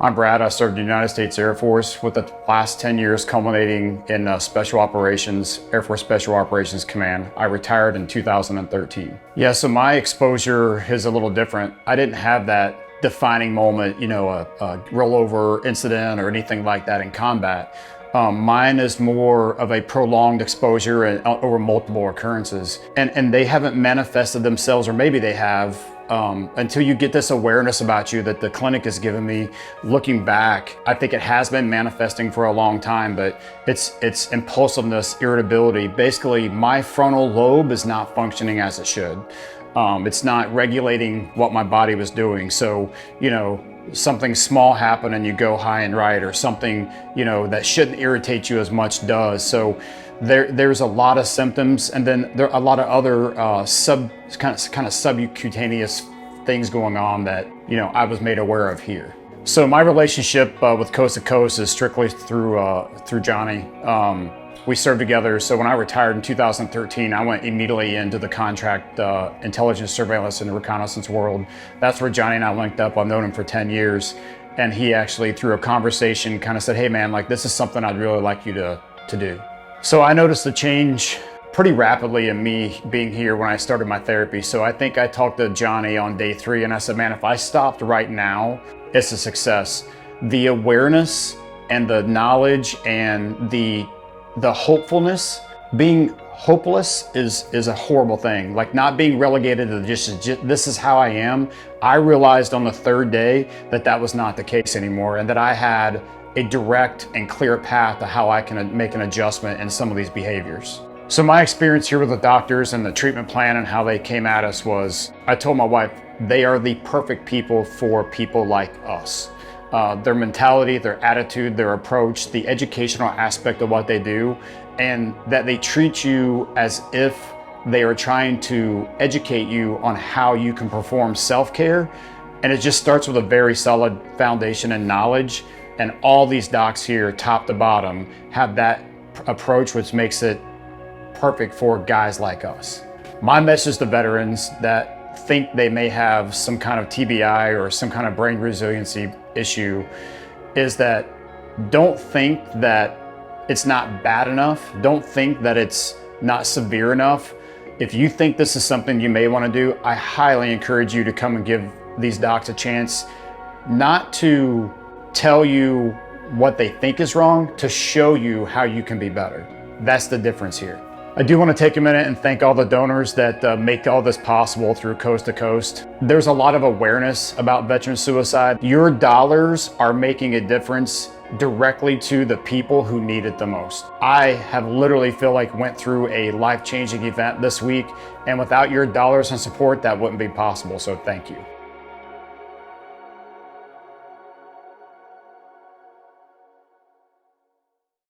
I'm Brad. I served in the United States Air Force with the last 10 years culminating in Special Operations, Air Force Special Operations Command. I retired in 2013. Yeah, so my exposure is a little different. I didn't have that defining moment, a rollover incident or anything like that in combat. Mine is more of a prolonged exposure and over multiple occurrences. And they haven't manifested themselves, or maybe they have, until you get this awareness about you that the clinic has given me. Looking back, I think it has been manifesting for a long time, but it's impulsiveness, irritability. Basically, my frontal lobe is not functioning as it should. It's not regulating what my body was doing. So, something small happened and you go high and right, or something, that shouldn't irritate you as much does. So there's a lot of symptoms, and then there are a lot of other kind of subcutaneous things going on that, I was made aware of here. So my relationship with Coast to Coast is strictly through Johnny. We served together. So when I retired in 2013, I went immediately into the contract intelligence, surveillance, and reconnaissance world. That's where Johnny and I linked up. I've known him for 10 years. And he actually, through a conversation, kind of said, hey man, this is something I'd really like you to do. So I noticed a change pretty rapidly in me being here when I started my therapy. So I think I talked to Johnny on day 3 and I said, man, if I stopped right now, it's a success. The awareness and the knowledge and the hopefulness, being hopeless is a horrible thing. Not being relegated to just this is how I am. I realized on the 3rd day that was not the case anymore, and that I had a direct and clear path to how I can make an adjustment in some of these behaviors. So my experience here with the doctors and the treatment plan and how they came at us was, I told my wife, they are the perfect people for people like us. Their mentality, their attitude, their approach, the educational aspect of what they do, and that they treat you as if they are trying to educate you on how you can perform self-care. And it just starts with a very solid foundation and knowledge. And all these docs here, top to bottom, have that approach, which makes it perfect for guys like us. My message to veterans that think they may have some kind of TBI or some kind of brain resiliency issue is that don't think that it's not bad enough. Don't think that it's not severe enough. If you think this is something you may want to do, I highly encourage you to come and give these docs a chance, not to tell you what they think is wrong, to show you how you can be better. That's the difference here. I do want to take a minute and thank all the donors that make all this possible through Coast to Coast. There's a lot of awareness about veteran suicide. Your dollars are making a difference directly to the people who need it the most. I have literally went through a life-changing event this week, and without your dollars and support, that wouldn't be possible, so thank you.